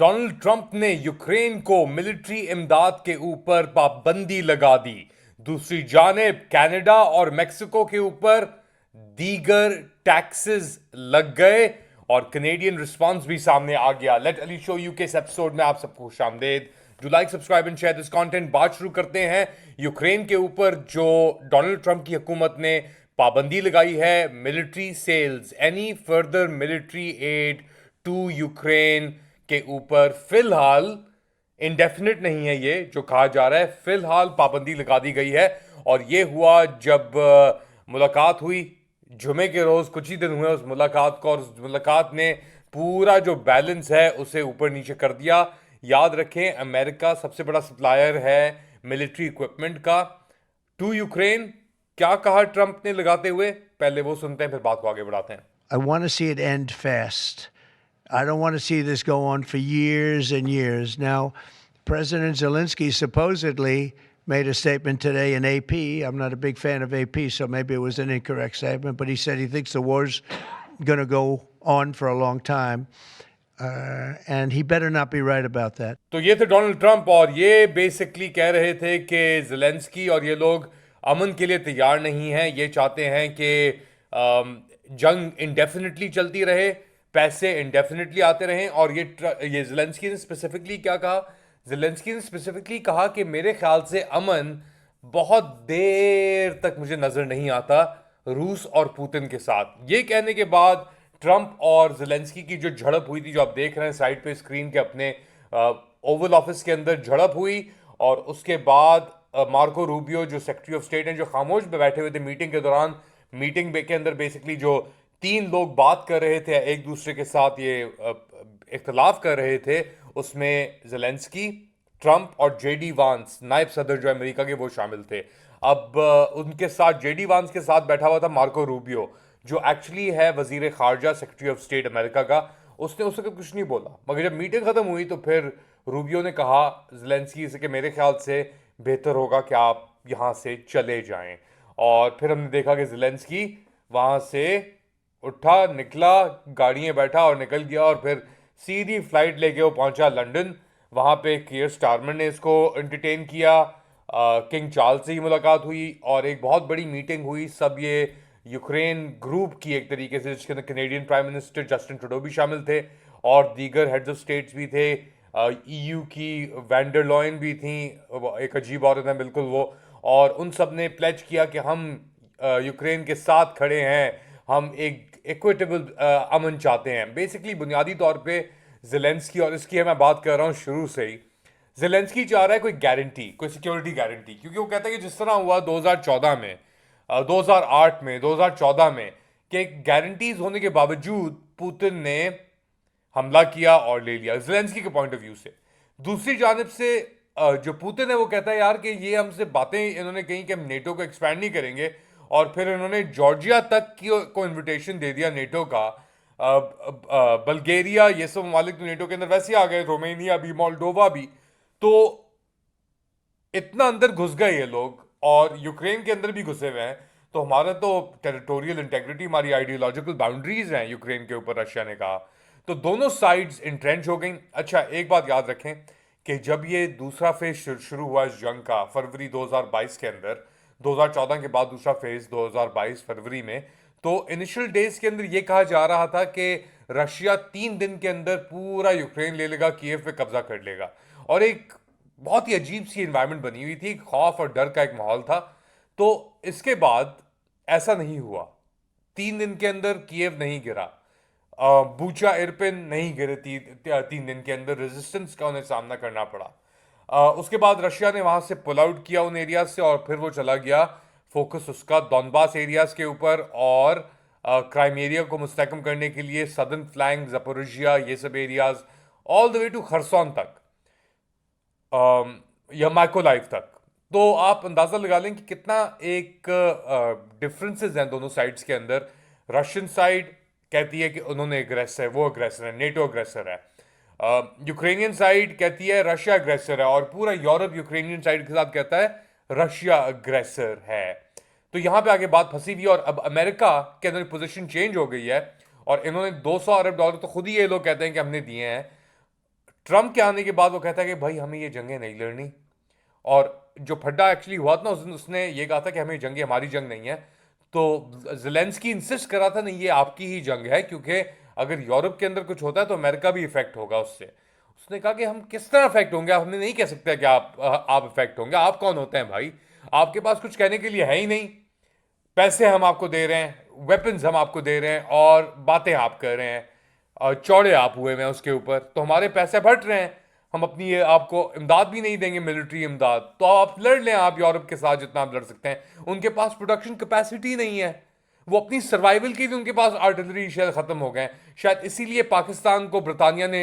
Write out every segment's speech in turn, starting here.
Donald Trump ने Ukraine को military इमदाद के ऊपर पाबंदी लगा दी। दूसरी जानिब कनाडा और मेक्सिको के ऊपर दीगर टैक्सेस लग गए और कनेडियन रिस्पांस भी सामने आ गया। लेट अली शो यू के इस एपिसोड में आप सबको खुशामदेद। Do like subscribe and share this content. बात शुरू करते हैं यूक्रेन के ऊपर जो डोनाल्ड ट्रंप की हुकूमत ने पाबंदी लगाई है। Military sales, any further military aid to Ukraine के ऊपर फिलहाल इंडेफिनिट नहीं है, ये जो कहा जा रहा है, फिलहाल पाबंदी लगा दी गई है। और ये हुआ जब मुलाकात हुई जुमे के रोज, कुछ ही दिन हुए उस मुलाकात को, और उस मुलाकात ने पूरा जो बैलेंस है उसे ऊपर नीचे कर दिया। याद रखें, अमेरिका सबसे बड़ा सप्लायर है मिलिट्री इक्विपमेंट का टू यूक्रेन। क्या कहा ट्रंप ने लगाते हुए, पहले वो सुनते हैं फिर बात को आगे बढ़ाते हैं। I want to see it end fast. I don't want to see this go on for years and years. Now, President Zelensky supposedly made a statement today in AP. I'm not a big fan of AP, so maybe it was an incorrect statement, but he said he thinks the war's going to go on for a long time. And he better not be right about that. तो ये थे Donald Trump, और ये basically कह रहे थे कि Zelensky और ये लोग अमन के लिए तैयार नहीं हैं। ये चाहते हैं कि जंग इंडेफिनिटली चलती रहे, पैसे इंडेफिनिटली आते रहें। और ये ज़ेलेंस्की ने स्पेसिफिकली क्या कहा? ज़ेलेंस्की ने स्पेसिफिकली कहा कि मेरे ख्याल से अमन बहुत देर तक मुझे नज़र नहीं आता रूस और पुतिन के साथ। ये कहने के बाद ट्रंप और ज़ेलेंस्की की जो झड़प हुई थी, जो आप देख रहे हैं साइड पे स्क्रीन के अपने, ओवल ऑफिस के अंदर झड़प हुई। और उसके बाद मार्को रूबियो जो सेक्रेटरी ऑफ स्टेट हैं, जो खामोश में बैठे हुए थे मीटिंग के दौरान, मीटिंग के अंदर बेसिकली जो तीन लोग बात कर रहे थे एक दूसरे के साथ, ये इख्तलाफ कर रहे थे, उसमें ज़ेलेंस्की, ट्रंप और जेडी वांस नायब सदर जो अमेरिका के, वो शामिल थे। अब उनके साथ जेडी वांस के साथ बैठा हुआ था मार्को रूबियो, जो एक्चुअली है वजीर खारजा, सेक्रेटरी ऑफ स्टेट अमेरिका का। उसने उस वक्त कुछ नहीं बोला, मगर जब मीटिंग खत्म हुई तो फिर रूबियो ने कहा ज़ेलेंस्की से कि मेरे ख्याल से बेहतर होगा कि आप यहाँ से चले जाएं। और फिर हमने देखा कि ज़ेलेंस्की वहाँ से उठा, निकला, गाड़ी में बैठा और निकल गया। और फिर सीधी फ्लाइट लेके वो पहुंचा लंदन। वहाँ पे कियर स्टारमर ने इसको एंटरटेन किया, किंग चार्ल्स से ही मुलाकात हुई और एक बहुत बड़ी मीटिंग हुई। सब ये यूक्रेन ग्रुप की एक तरीके से, जिसके अंदर Canadian prime minister Justin Trudeau भी शामिल थे और दीगर हेड्स ऑफ स्टेट्स भी थे। ईयू की वैंडर लॉयन भी थी, एक अजीब औरत है बिल्कुल वो। और उन सब ने प्लेज किया कि हम यूक्रेन के साथ खड़े हैं, हम एक इक्विटेबल अमन चाहते हैं। बेसिकली बुनियादी तौर पे ज़ेलेंस्की, और इसकी मैं बात कर रहा हूँ शुरू से ही, ज़ेलेंस्की चाह रहा है कोई गारंटी, कोई सिक्योरिटी गारंटी, क्योंकि वो कहता है कि जिस तरह हुआ 2014 में, 2008 में, 2014 में, कि गारंटीज होने के बावजूद पुतिन ने हमला किया और ले लिया, ज़ेलेंस्की के पॉइंट ऑफ व्यू से। दूसरी जानब से जो पुतिन है वो कहता है यार कि ये हमसे बातें इन्होंने कही कि हम नेटो को एक्सपैंड नहीं करेंगे, और फिर इन्होंने जॉर्जिया तक की को इनविटेशन दे दिया नेटो का। बल्गेरिया, ये सब ममालिक तो नेटो के अंदर वैसे ही आ गए, रोमेनिया भी, मोल्डोवा भी। तो इतना अंदर घुस गए ये लोग, और यूक्रेन के अंदर भी घुसे हुए हैं। तो हमारा तो टेरिटोरियल इंटेग्रिटी, हमारी आइडियोलॉजिकल बाउंड्रीज हैं यूक्रेन के ऊपर, रशिया ने कहा। तो दोनों साइड्स इंट्रेंच हो गई। अच्छा, एक बात याद रखें कि जब ये दूसरा फेज शुरू हुआ इस जंग का फरवरी 2022 के अंदर, 2014 के बाद दूसरा फेज 2022 फरवरी में, तो इनिशियल डेज के अंदर ये कहा जा रहा था कि रशिया 3 दिन के अंदर पूरा यूक्रेन ले लेगा, कीव पे कब्जा कर लेगा। और एक बहुत ही अजीब सी इन्वायरमेंट बनी हुई थी, खौफ और डर का एक माहौल था। तो इसके बाद ऐसा नहीं हुआ। 3 दिन के अंदर कीव नहीं गिरा, बूचा इरपिन नहीं गिरे। 3 दिन के अंदर रेजिस्टेंस का उन्हें सामना करना पड़ा। उसके बाद रशिया ने वहां से पुल आउट किया उन एरियाज से, और फिर वो चला गया फोकस उसका डॉनबास एरियाज के ऊपर, और क्राइमेरिया को मुस्तहकम करने के लिए सदर्न फ्लैंक, जपोरिजिया, ये सब areas all the way to Kherson तक, या माइकोलाइव तक। तो आप अंदाज़ा लगा लें कि कितना एक डिफरेंसेस हैं दोनों साइड्स के अंदर। रशियन साइड कहती है कि उन्होंने अग्रेसर है, वो अग्रेसर है, नेटो अग्रेसर है। यूक्रेनियन साइड कहती है रशिया अग्रेसर है, और पूरा यूरोप यूक्रेनियन साइड के साथ कहता है रशिया अग्रेसर है। तो यहाँ पे आगे बात फंसी हुई, और अब अमेरिका के अंदर पोजीशन चेंज हो गई है, और इन्होंने $200 अरब तो खुद ही ये लोग कहते हैं कि हमने दिए हैं। ट्रंप के आने के बाद वो कहता है कि भाई हमें ये जंगें नहीं लड़नी। और जो फड्डा एक्चुअली हुआ था ना उस दिन, उसने ये कहा था कि हमें जंग, हमारी जंग नहीं है। तो ज़ेलेंस्की इंसिस्ट करा था नहीं, ये आपकी ही जंग है, क्योंकि अगर यूरोप के अंदर कुछ होता है तो अमेरिका भी इफेक्ट होगा उससे। उसने कहा कि हम किस तरह इफेक्ट होंगे, हमने नहीं कह सकते कि आप इफेक्ट होंगे। आप कौन होते हैं भाई? आपके पास कुछ कहने के लिए है ही नहीं। पैसे हम आपको दे रहे हैं, वेपन्स हम आपको दे रहे हैं, और बातें आप कर रहे हैं, और चौड़े आप हुए हुए हैं उसके ऊपर, तो हमारे पैसे फट रहे हैं। हम अपनी ये आपको इमदाद भी नहीं देंगे, मिलिट्री इमदाद, तो आप लड़ लें आप यूरोप के साथ जितना आप लड़ सकते हैं। उनके पास प्रोडक्शन कैपेसिटी नहीं है, वो अपनी सर्वाइवल के लिए उनके पास आर्टिलरी शेल खत्म हो गए हैं। शायद इसीलिए पाकिस्तान को ब्रिटानिया ने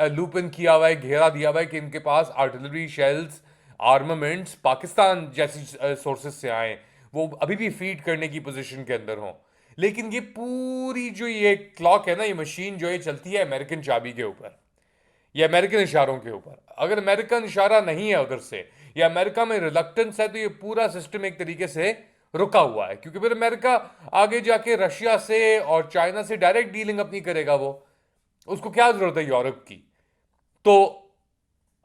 लूप इन किया हुआ है, घेरा दिया हुआ है कि इनके पास आर्टिलरी शेल्स, आर्मामेंट्स पाकिस्तान जैसी सोर्सेज से आए, वो अभी भी फीड करने की पोजीशन के अंदर हों। लेकिन ये पूरी जो ये क्लॉक है ना, ये मशीन जो ये चलती है अमेरिकन चाबी के ऊपर, ये अमेरिकन इशारों के ऊपर। अगर अमेरिकन इशारा नहीं है उधर से, या अमेरिका में रिलक्टेंस है, तो ये पूरा सिस्टम एक तरीके से रुका हुआ है। क्योंकि फिर अमेरिका आगे जाके रशिया से और चाइना से डायरेक्ट डीलिंग अपनी करेगा, वो उसको क्या जरूरत है यूरोप की? तो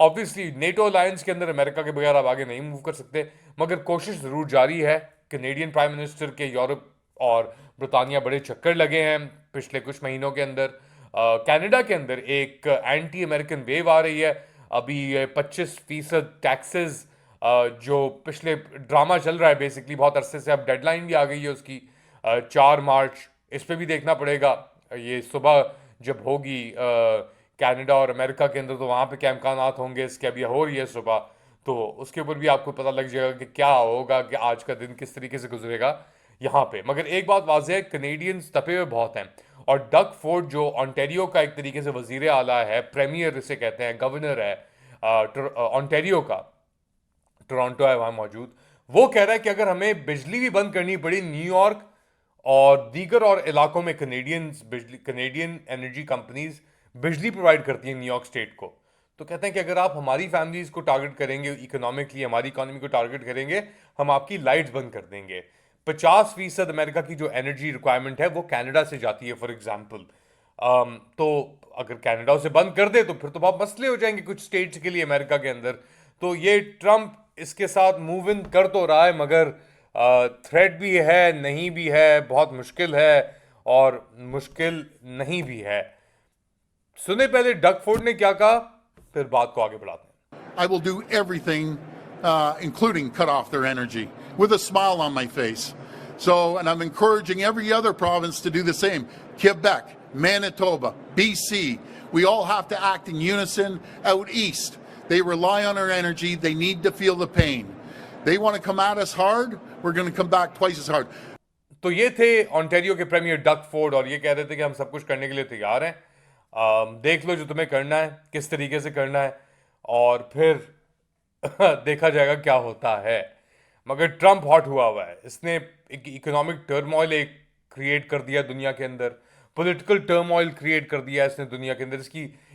ऑब्वियसली नेटो अलायंस के अंदर अमेरिका के बगैर आप आगे नहीं मूव कर सकते। मगर कोशिश ज़रूर जारी है। कनेडियन प्राइम मिनिस्टर के यूरोप और ब्रिटानिया बड़े चक्कर लगे हैं पिछले कुछ महीनों के अंदर। कनाडा के अंदर एक एंटी अमेरिकन वेव आ रही है। अभी 25% टैक्सेस, जो पिछले ड्रामा चल रहा है बेसिकली बहुत अरसे से, अब डेडलाइन भी आ गई है उसकी, 4 मार्च। इस पर भी देखना पड़ेगा ये सुबह जब होगी कनाडा और अमेरिका के अंदर, तो वहाँ पे क्या इम्कानात होंगे इसके। अभी हो रही है सुबह, तो उसके ऊपर भी आपको पता लग जाएगा कि क्या होगा, कि आज का दिन किस तरीके से गुजरेगा यहाँ पे। मगर एक बात वाज़ेह है, कनेडियंस तपे हुए बहुत हैं। और डग फोर्ड जो ऑन्टेरियो का एक तरीके से वजीर आला है, प्रेमियर इसे कहते हैं, गवर्नर है ऑन्टेरियो का, टोरंटो है वहाँ मौजूद, वो कह रहा है कि अगर हमें बिजली भी बंद करनी पड़ी न्यूयॉर्क और दीगर और इलाकों में, कनेडियन एनर्जी कंपनीज बिजली प्रोवाइड करती हैं न्यूयॉर्क स्टेट को, तो कहते हैं कि अगर आप हमारी फैमिलीज को टारगेट करेंगे, इकोनॉमिकली हमारी इकोनॉमी को टारगेट करेंगे, हम आपकी लाइट्स बंद कर देंगे। 50% अमेरिका की जो एनर्जी रिक्वायरमेंट है वो कनाडा से जाती है फॉर एग्जाम्पल। तो अगर कनाडा उसे बंद कर दे तो फिर तो बहुत मसले हो जाएंगे कुछ स्टेट्स के लिए अमेरिका के अंदर। तो ये ट्रंप इसके साथ मूव इन कर तो रहा है, मगर थ्रेट भी है, नहीं भी है, बहुत मुश्किल है, और मुश्किल नहीं भी है। सुने पहले डग फोर्ड ने क्या कहा, फिर बात को आगे बढ़ाते हैं। I will do everything, including cut off their energy, with a smile on my face. So, and I'm encouraging every other province to do the same. Quebec, Manitoba, BC, we all have to act in unison out east. They rely on our energy. They need to feel the pain. They want to come at us hard. We're going to come back twice as hard. तो ये थे Ontario के premiere Doug Ford, और ये कह रहे थे कि हम सब कुछ करने के लिए तैयार हैं। देख लो जो तुम्हें करना है, किस तरीके से करना है, और फिर देखा जाएगा क्या होता है। मगर ट्रंप हॉट हुआ हुआ है। इसने एक इकोनॉमिक टर्मोइल एक क्रिएट कर दिया दुनिया के अंदर, पॉलिटिकल टर्मोइल क्रिएट कर दिया इसने दुनिया के अंदर।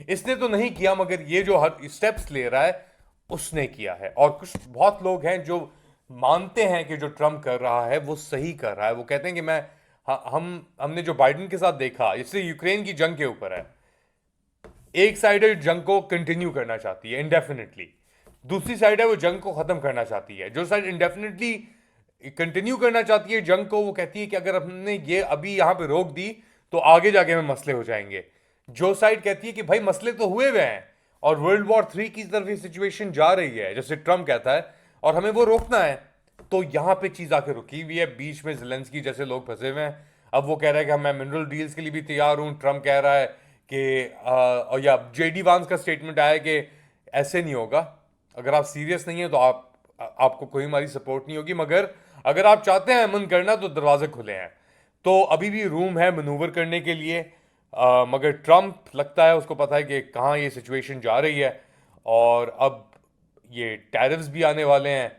इसने तो नहीं किया, मगर ये जो हर स्टेप्स ले रहा है उसने किया है। और कुछ बहुत लोग हैं जो मानते हैं कि जो ट्रंप कर रहा है वो सही कर रहा है। वो कहते हैं कि हमने जो बाइडेन के साथ देखा, इससे यूक्रेन की जंग के ऊपर है, एक साइड है जंग को कंटिन्यू करना चाहती है इंडेफिनेटली, दूसरी साइड है वो जंग को खत्म करना चाहती है। जो साइड इंडेफिनेटली कंटिन्यू करना चाहती है जंग को, वो कहती है कि अगर हमने ये अभी यहाँ पे रोक दी तो आगे जाके हमें मसले हो जाएंगे। जो साइड कहती है कि भाई मसले तो हुए हुए हैं और वर्ल्ड वॉर 3 की तरफ ये सिचुएशन जा रही है जैसे ट्रंप कहता है, और हमें वो रोकना है, तो यहाँ पे चीज आके रुकी हुई है। बीच में ज़ेलेंस्की जैसे लोग फंसे हुए हैं। अब वो कह रहा है कि मैं मिनरल डील्स के लिए भी तैयार हूँ। ट्रंप कह रहा है कि और या जेडी वांस का स्टेटमेंट आया कि ऐसे नहीं होगा, अगर आप सीरियस नहीं है तो आपको कोई हमारी सपोर्ट नहीं होगी, मगर अगर आप चाहते हैं अमन करना तो दरवाजे खुले हैं। तो अभी भी रूम है मनूवर करने के लिए, मगर ट्रंप लगता है उसको पता है कि कहाँ ये सिचुएशन जा रही है। और अब ये टैरिफ्स भी आने वाले हैं,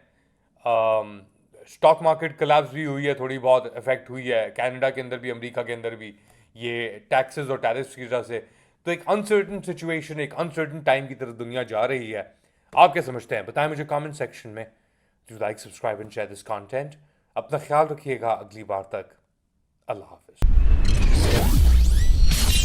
स्टॉक मार्केट कोलैप्स भी हुई है, थोड़ी बहुत इफेक्ट हुई है कनाडा के अंदर भी, अमेरिका के अंदर भी, ये टैक्सेस और टैरिफ्स की वजह से। तो एक अनसर्टन सिचुएशन, एक अनसर्टन टाइम की तरफ दुनिया जा रही है। आप क्या समझते हैं बताएं मुझे कमेंट सेक्शन में। Do like, subscribe and share this content. अपना ख्याल रखिएगा, अगली बार तक अल्लाह हाफिज़।